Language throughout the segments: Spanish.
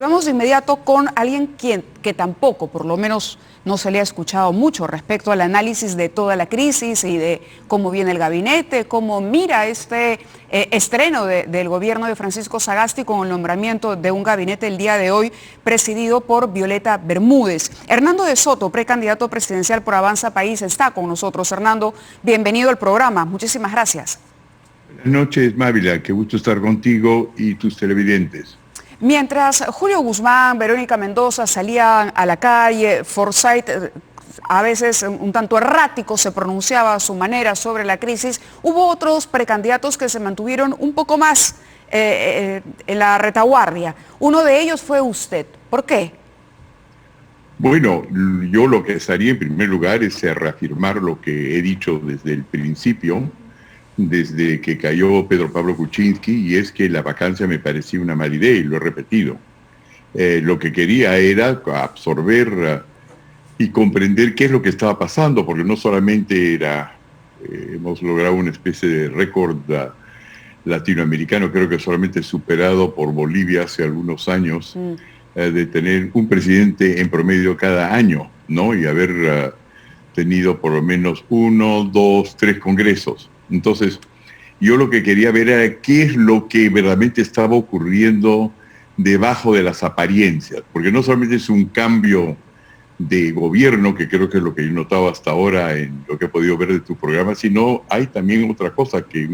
Vamos de inmediato con alguien que tampoco, por lo menos, no se le ha escuchado mucho respecto al análisis de toda la crisis y de cómo viene el gabinete, cómo mira este estreno del gobierno de Francisco Sagasti con el nombramiento de un gabinete el día de hoy presidido por Violeta Bermúdez. Hernando de Soto, precandidato presidencial por Avanza País, está con nosotros. Hernando, bienvenido al programa. Muchísimas gracias. Buenas noches, Mávila. Qué gusto estar contigo y tus televidentes. Mientras Julio Guzmán, Verónica Mendoza salían a la calle, Forsyth a veces un tanto errático se pronunciaba a su manera sobre la crisis, hubo otros precandidatos que se mantuvieron un poco más en la retaguardia. Uno de ellos fue usted. ¿Por qué? Bueno, yo lo que haría en primer lugar es reafirmar lo que he dicho desde el principio, desde que cayó Pedro Pablo Kuczynski, y es que la vacancia me parecía una mala idea, y lo he repetido. Lo que quería era absorber y comprender qué es lo que estaba pasando, porque no solamente hemos logrado una especie de récord latinoamericano, creo que solamente superado por Bolivia hace algunos años, de tener un presidente en promedio cada año, ¿no? Y haber tenido por lo menos 1, 2, 3 congresos. Entonces, yo lo que quería ver era qué es lo que verdaderamente estaba ocurriendo debajo de las apariencias, porque no solamente es un cambio de gobierno, que creo que es lo que yo he notado hasta ahora en lo que he podido ver de tu programa, sino hay también otra cosa, que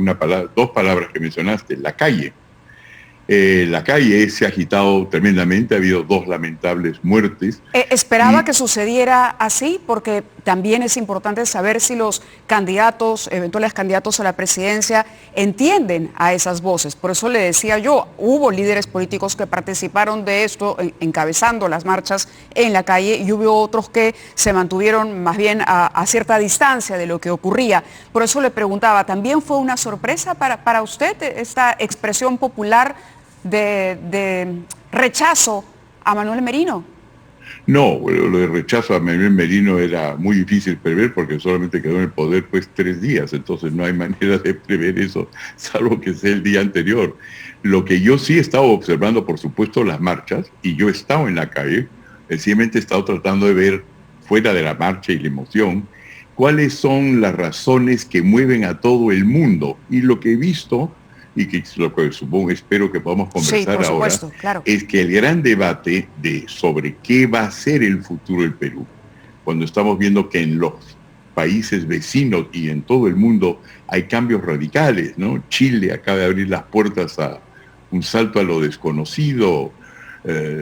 dos palabras que mencionaste, la calle. La calle se ha agitado tremendamente, ha habido 2 lamentables muertes. ¿Esperaba que sucediera así? Porque también es importante saber si los candidatos, eventuales candidatos a la presidencia, entienden a esas voces. Por eso le decía yo, hubo líderes políticos que participaron de esto, encabezando las marchas en la calle, y hubo otros que se mantuvieron más bien a cierta distancia de lo que ocurría. Por eso le preguntaba, ¿también fue una sorpresa para usted esta expresión popular de rechazo a Manuel Merino? No, lo de rechazo a Manuel Merino era muy difícil prever porque solamente quedó en el poder pues 3 días, entonces no hay manera de prever eso, salvo que sea el día anterior. Lo que yo sí he estado observando, por supuesto, las marchas, y yo he estado en la calle, sencillamente he estado tratando de ver, fuera de la marcha y la emoción, cuáles son las razones que mueven a todo el mundo. Y lo que he visto, y que lo que espero que podamos conversar ahora, claro, es que el gran debate sobre qué va a ser el futuro del Perú, cuando estamos viendo que en los países vecinos y en todo el mundo hay cambios radicales, ¿no? Chile acaba de abrir las puertas a un salto a lo desconocido,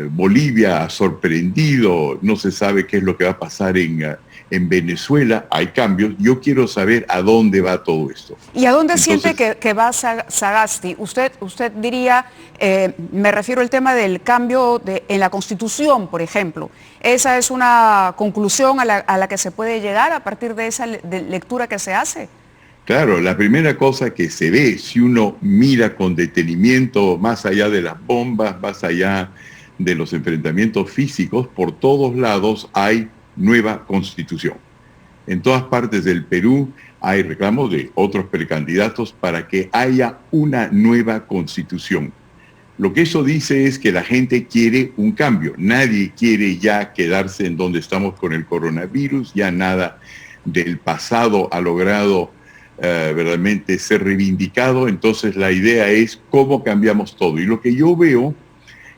Bolivia ha sorprendido, no se sabe qué es lo que va a pasar en Venezuela, hay cambios. Yo quiero saber a dónde va todo esto. ¿Y a dónde siente que va Sagasti? Usted diría, me refiero al tema del cambio en la Constitución, por ejemplo. ¿Esa es una conclusión a la que se puede llegar a partir de esa lectura que se hace? Claro, la primera cosa que se ve, si uno mira con detenimiento, más allá de las bombas, más allá de los enfrentamientos físicos, por todos lados hay nueva constitución. En todas partes del Perú hay reclamos de otros precandidatos para que haya una nueva constitución. Lo que eso dice es que la gente quiere un cambio. Nadie quiere ya quedarse en donde estamos con el coronavirus, ya nada del pasado ha logrado verdaderamente ser reivindicado. Entonces la idea es cómo cambiamos todo. Y lo que yo veo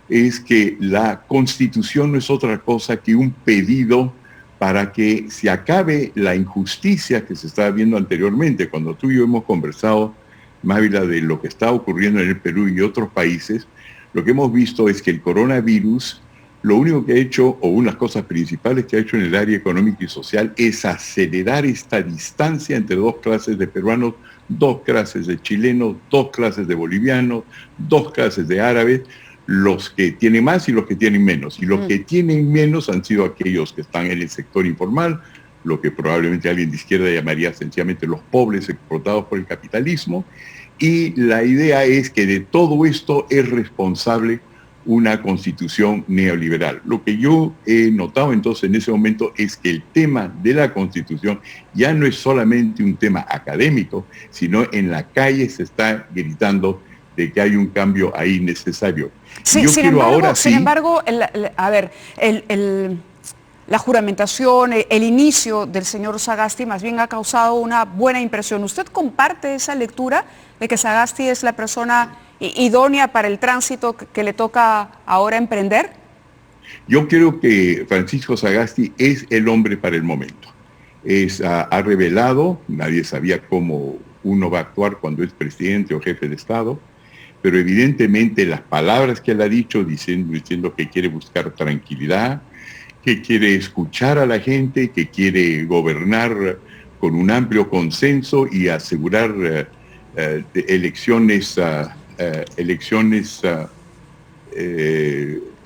es que la Constitución no es otra cosa que un pedido para que se acabe la injusticia que se estaba viendo anteriormente. Cuando tú y yo hemos conversado, Mávila, de lo que está ocurriendo en el Perú y otros países, lo que hemos visto es que el coronavirus, lo único que ha hecho, o unas cosas principales que ha hecho en el área económica y social, es acelerar esta distancia entre 2 clases de peruanos, 2 clases de chilenos, 2 clases de bolivianos, 2 clases de árabes, los que tienen más y los que tienen menos. Y los que tienen menos han sido aquellos que están en el sector informal, lo que probablemente alguien de izquierda llamaría sencillamente los pobres explotados por el capitalismo. Y la idea es que de todo esto es responsable una constitución neoliberal. Lo que yo he notado entonces en ese momento es que el tema de la constitución ya no es solamente un tema académico, sino en la calle se está gritando de que hay un cambio ahí necesario. Sí, Yo quiero ahora sí. sin embargo, la juramentación, el inicio del señor Sagasti más bien ha causado una buena impresión. ¿Usted comparte esa lectura de que Sagasti es la persona idónea para el tránsito que le toca ahora emprender? Yo creo que Francisco Sagasti es el hombre para el momento. Ha revelado, nadie sabía cómo uno va a actuar cuando es presidente o jefe de Estado, pero evidentemente las palabras que él ha dicho, diciendo que quiere buscar tranquilidad, que quiere escuchar a la gente, que quiere gobernar con un amplio consenso y asegurar elecciones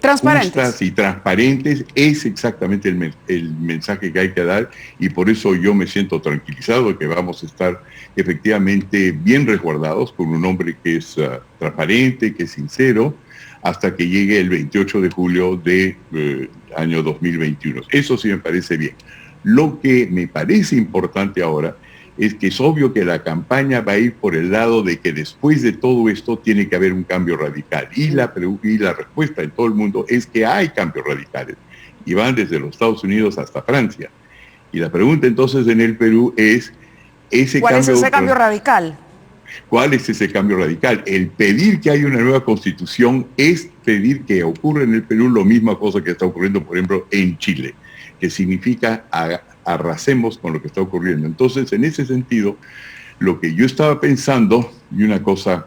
transparentes justas y transparentes, es exactamente el mensaje que hay que dar, y por eso yo me siento tranquilizado que vamos a estar efectivamente bien resguardados con un hombre que es transparente, que es sincero, hasta que llegue el 28 de julio del año 2021. Eso sí me parece bien. Lo que me parece importante ahora es que es obvio que la campaña va a ir por el lado de que después de todo esto tiene que haber un cambio radical. Y la respuesta en todo el mundo es que hay cambios radicales. Y van desde los Estados Unidos hasta Francia. Y la pregunta entonces en el Perú es, ¿cuál es ese cambio radical? ¿Cuál es ese cambio radical? El pedir que haya una nueva constitución es pedir que ocurra en el Perú la misma cosa que está ocurriendo, por ejemplo, en Chile, que significa arrasemos con lo que está ocurriendo. Entonces, en ese sentido, lo que yo estaba pensando, y una cosa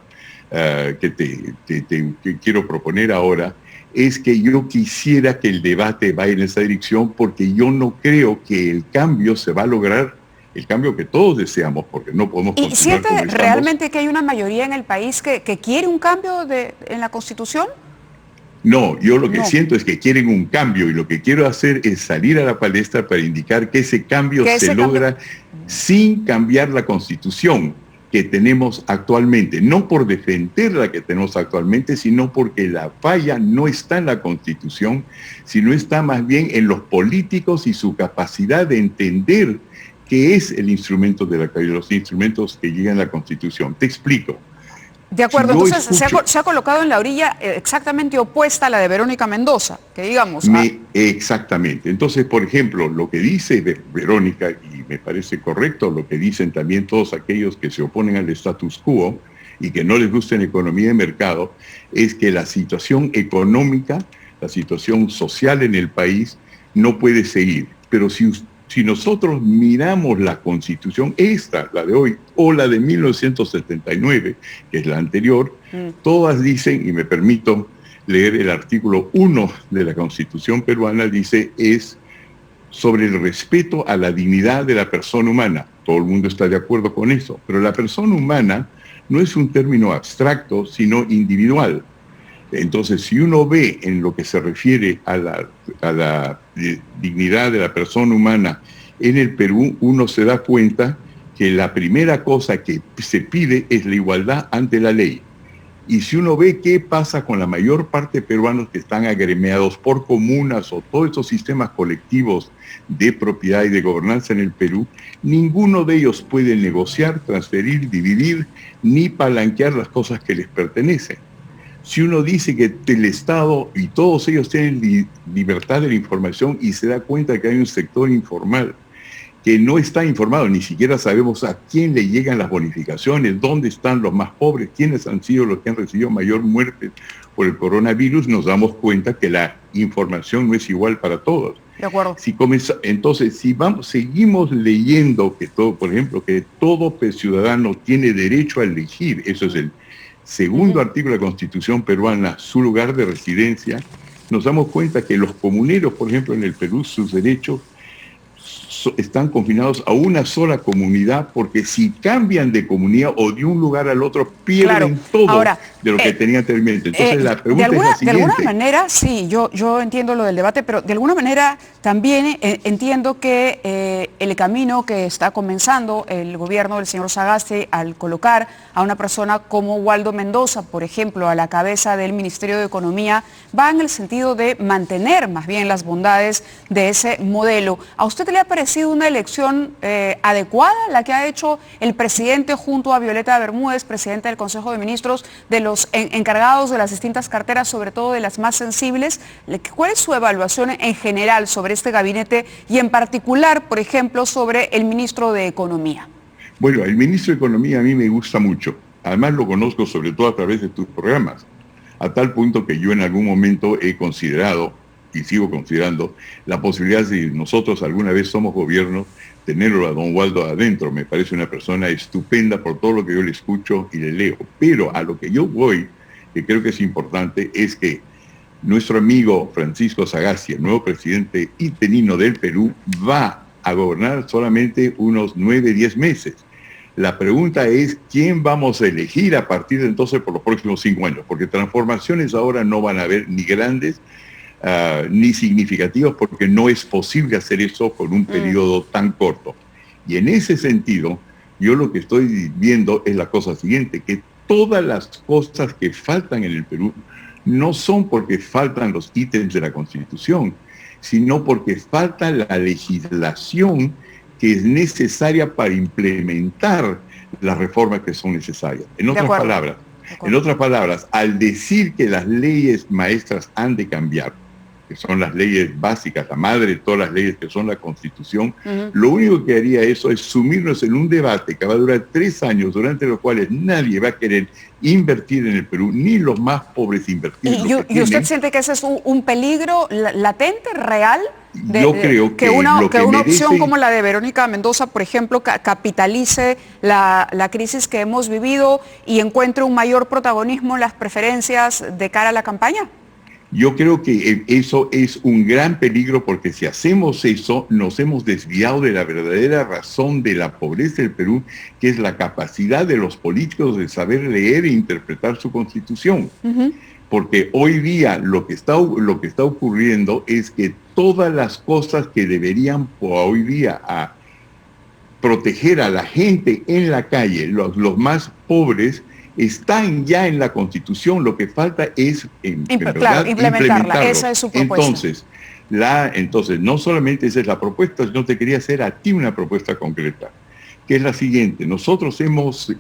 que quiero proponer ahora, es que yo quisiera que el debate vaya en esa dirección, porque yo no creo que el cambio se va a lograr, el cambio que todos deseamos, porque no podemos continuar. ¿Y siente realmente que hay una mayoría en el país que quiere un cambio en la Constitución? No, yo lo que siento es que quieren un cambio, y lo que quiero hacer es salir a la palestra para indicar que ese cambio se logra sin cambiar la Constitución que tenemos actualmente, no por defender la que tenemos actualmente, sino porque la falla no está en la Constitución, sino está más bien en los políticos y su capacidad de entender qué es el instrumento de los instrumentos que llegan a la Constitución. Te explico. De acuerdo, entonces se ha colocado en la orilla exactamente opuesta a la de Verónica Mendoza, que digamos... Exactamente. Entonces, por ejemplo, lo que dice Verónica, y me parece correcto, lo que dicen también todos aquellos que se oponen al status quo y que no les gusta la economía de mercado, es que la situación económica, la situación social en el país no puede seguir. Pero si nosotros miramos la Constitución, esta, la de hoy, o la de 1979, que es la anterior, todas dicen, y me permito leer el artículo 1 de la Constitución peruana, dice, es sobre el respeto a la dignidad de la persona humana. Todo el mundo está de acuerdo con eso, pero la persona humana no es un término abstracto, sino individual. Entonces, si uno ve en lo que se refiere a la dignidad de la persona humana en el Perú, uno se da cuenta que la primera cosa que se pide es la igualdad ante la ley. Y si uno ve qué pasa con la mayor parte de peruanos que están agremiados por comunas o todos estos sistemas colectivos de propiedad y de gobernanza en el Perú, ninguno de ellos puede negociar, transferir, dividir, ni palanquear las cosas que les pertenecen. Si uno dice que el Estado y todos ellos tienen libertad de la información y se da cuenta que hay un sector informal que no está informado, ni siquiera sabemos a quién le llegan las bonificaciones, dónde están los más pobres, quiénes han sido los que han recibido mayor muerte por el coronavirus, nos damos cuenta que la información no es igual para todos. De acuerdo. Entonces, si seguimos leyendo que todo, por ejemplo, que todo ciudadano tiene derecho a elegir, eso es el segundo artículo de la Constitución peruana, su lugar de residencia, nos damos cuenta que los comuneros, por ejemplo, en el Perú, sus derechos están confinados a una sola comunidad, porque si cambian de comunidad o de un lugar al otro, pierden todo de lo que tenían anteriormente. Entonces la pregunta es la siguiente. De alguna manera, sí, yo entiendo lo del debate, pero de alguna manera también entiendo que el camino que está comenzando el gobierno del señor Sagasti al colocar a una persona como Waldo Mendoza, por ejemplo, a la cabeza del Ministerio de Economía, va en el sentido de mantener más bien las bondades de ese modelo. ¿A usted le ha parecido sido una elección adecuada la que ha hecho el presidente junto a Violeta Bermúdez, presidenta del Consejo de Ministros, de los encargados de las distintas carteras, sobre todo de las más sensibles? ¿Cuál es su evaluación en general sobre este gabinete y en particular, por ejemplo, sobre el ministro de Economía? Bueno, el ministro de Economía a mí me gusta mucho. Además lo conozco sobre todo a través de tus programas, a tal punto que yo en algún momento he considerado, y sigo considerando, la posibilidad de, si nosotros alguna vez somos gobierno, tenerlo a don Waldo adentro. Me parece una persona estupenda por todo lo que yo le escucho y le leo. Pero a lo que yo voy, que creo que es importante, es que nuestro amigo Francisco Sagasti, el nuevo presidente interino del Perú, va a gobernar solamente unos 9, 10 meses. La pregunta es, ¿quién vamos a elegir a partir de entonces por los próximos 5 años? Porque transformaciones ahora no van a haber ni grandes ni significativas, porque no es posible hacer eso con un periodo tan corto. Y en ese sentido, yo lo que estoy viendo es la cosa siguiente, que todas las cosas que faltan en el Perú no son porque faltan los ítems de la Constitución, sino porque falta la legislación que es necesaria para implementar las reformas que son necesarias. En otras palabras, al decir que las leyes maestras han de cambiar, que son las leyes básicas, la madre de todas las leyes que son la Constitución, lo único que haría eso es sumirnos en un debate que va a durar 3 años, durante los cuales nadie va a querer invertir en el Perú, ni los más pobres invertir. ¿Y usted siente que ese es un peligro latente, real? Yo creo que una merece... opción como la de Verónica Mendoza, por ejemplo, capitalice la crisis que hemos vivido y encuentre un mayor protagonismo en las preferencias de cara a la campaña. Yo creo que eso es un gran peligro, porque si hacemos eso, nos hemos desviado de la verdadera razón de la pobreza del Perú, que es la capacidad de los políticos de saber leer e interpretar su Constitución. Porque hoy día lo que está ocurriendo es que todas las cosas que deberían hoy día a proteger a la gente en la calle, los más pobres, están ya en la Constitución. Lo que falta es implementarla. Esa es su propuesta. Entonces, no solamente esa es la propuesta, sino te quería hacer a ti una propuesta concreta, que es la siguiente. Nosotros hemos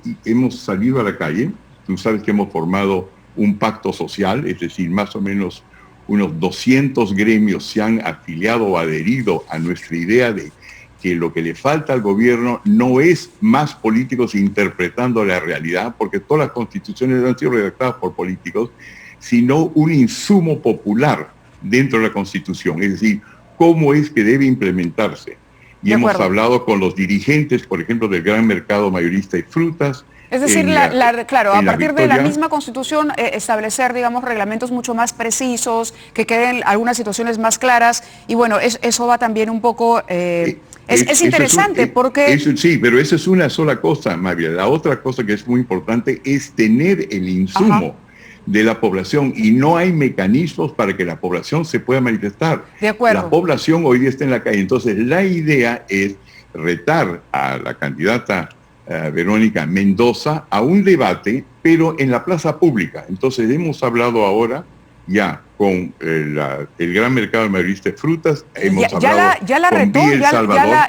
salido a la calle. Tú sabes que hemos formado un pacto social, es decir, más o menos unos 200 gremios se han afiliado o adherido a nuestra idea de que lo que le falta al gobierno no es más políticos interpretando la realidad, porque todas las constituciones han sido redactadas por políticos, sino un insumo popular dentro de la Constitución, es decir, cómo es que debe implementarse. Y hemos hablado con los dirigentes, por ejemplo, del gran mercado mayorista de frutas. Es decir, claro, a partir de la misma Constitución establecer, digamos, reglamentos mucho más precisos, que queden algunas situaciones más claras, y bueno, eso va también un poco... es interesante porque... Sí, pero esa es una sola cosa, María. La otra cosa que es muy importante es tener el insumo de la población, y no hay mecanismos para que la población se pueda manifestar. De acuerdo. La población hoy día está en la calle. Entonces, la idea es retar a la candidata Verónica Mendoza a un debate, pero en la plaza pública. Entonces hemos hablado ahora ya con el gran mercado mayorista de frutas. ¿Ya la retó?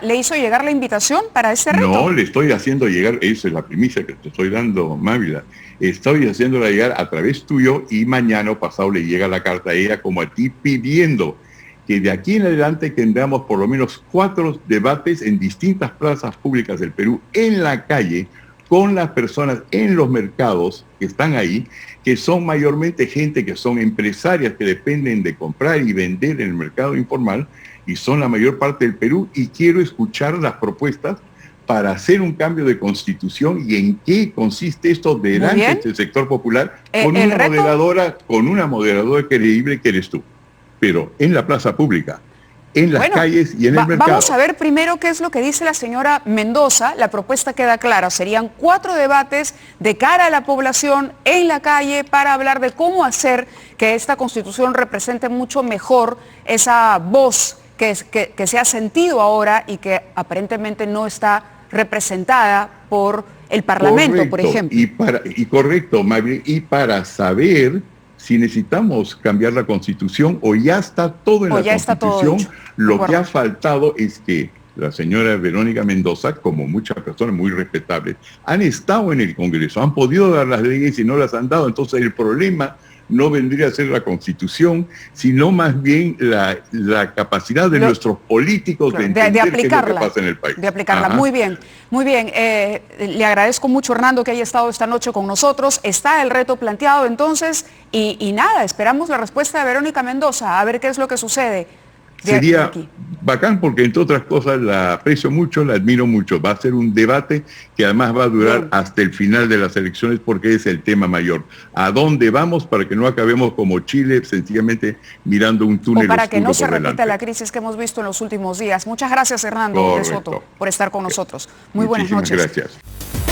¿Le hizo llegar la invitación para ese reto? No, le estoy haciendo llegar, esa es la primicia que te estoy dando, Mávila. Estoy haciéndola llegar a través tuyo, y mañana o pasado le llega la carta a ella como a ti, pidiendo que de aquí en adelante tendremos por lo menos 4 debates en distintas plazas públicas del Perú, en la calle, con las personas en los mercados que están ahí, que son mayormente gente que son empresarias que dependen de comprar y vender en el mercado informal, y son la mayor parte del Perú, y quiero escuchar las propuestas para hacer un cambio de constitución y en qué consiste esto delante del sector popular, con una moderadora creíble que eres tú, pero en la plaza pública, en las calles y en el mercado. Vamos a ver primero qué es lo que dice la señora Mendoza. La propuesta queda clara, serían 4 debates de cara a la población en la calle para hablar de cómo hacer que esta Constitución represente mucho mejor esa voz que se ha sentido ahora y que aparentemente no está representada por el Parlamento, por ejemplo. Correcto, Mabel, y para saber si necesitamos cambiar la Constitución o ya está todo en la Constitución, lo que ha faltado es que la señora Verónica Mendoza, como muchas personas muy respetables, han estado en el Congreso, han podido dar las leyes y no las han dado. Entonces el problema no vendría a ser la Constitución, sino más bien la capacidad de nuestros políticos de entender qué es lo que pasa en el país. De aplicarla. Muy bien, muy bien. Le agradezco mucho, Hernando, que haya estado esta noche con nosotros. Está el reto planteado entonces y nada, esperamos la respuesta de Verónica Mendoza, a ver qué es lo que sucede. Sería bacán porque, entre otras cosas, la aprecio mucho, la admiro mucho. Va a ser un debate que además va a durar hasta el final de las elecciones porque es el tema mayor. ¿A dónde vamos para que no acabemos como Chile, sencillamente mirando un túnel oscuro? O para que no se repita la crisis que hemos visto en los últimos días. Muchas gracias, Hernando de Soto, por estar con nosotros. Muy buenas noches. Gracias.